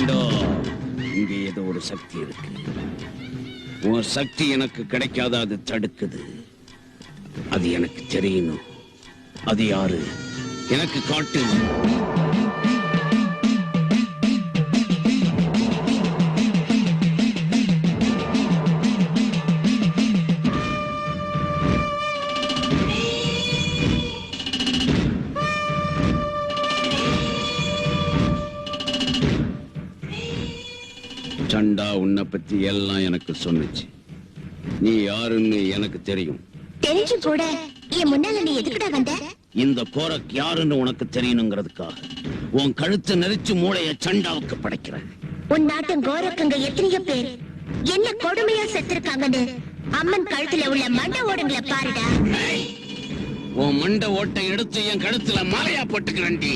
சண்டா, இங்க ஏதோ ஒரு சக்தி இருக்கு. உன் சக்தி எனக்கு கிடைக்காத, அது தடுக்குது. அது எனக்கு தெரியணும். அது யாரு எனக்கு காட்டு. சண்டா உன்னை பத்தி எல்லாம் எனக்கு சொன்னுச்சு. நீ யாருன்னு எனக்கு தெரியும். தெரிஞ்சு கூட என் முன்னால நீ எதுக்குடா வந்த? இந்த கோரக் யாருன்னு உனக்கு தெரியணுங்கிறதுக்காக உன் கழுத்தை நெரிச்சு மூளைய சண்டாவுக்கு படைக்கிறேன். உன் நாட்டு கோரக்கங்க எத்தனையோ பேர் என்ன கொடுமையா செத்துருக்காங்கன்னு அம்மன் கழுத்துல உள்ள மண்டை ஓடுங்களை பாருடா. உன் மண்டை ஓட்டை எடுத்து என் கழுத்துல மாலையா போட்டுக்கிறேன்டி.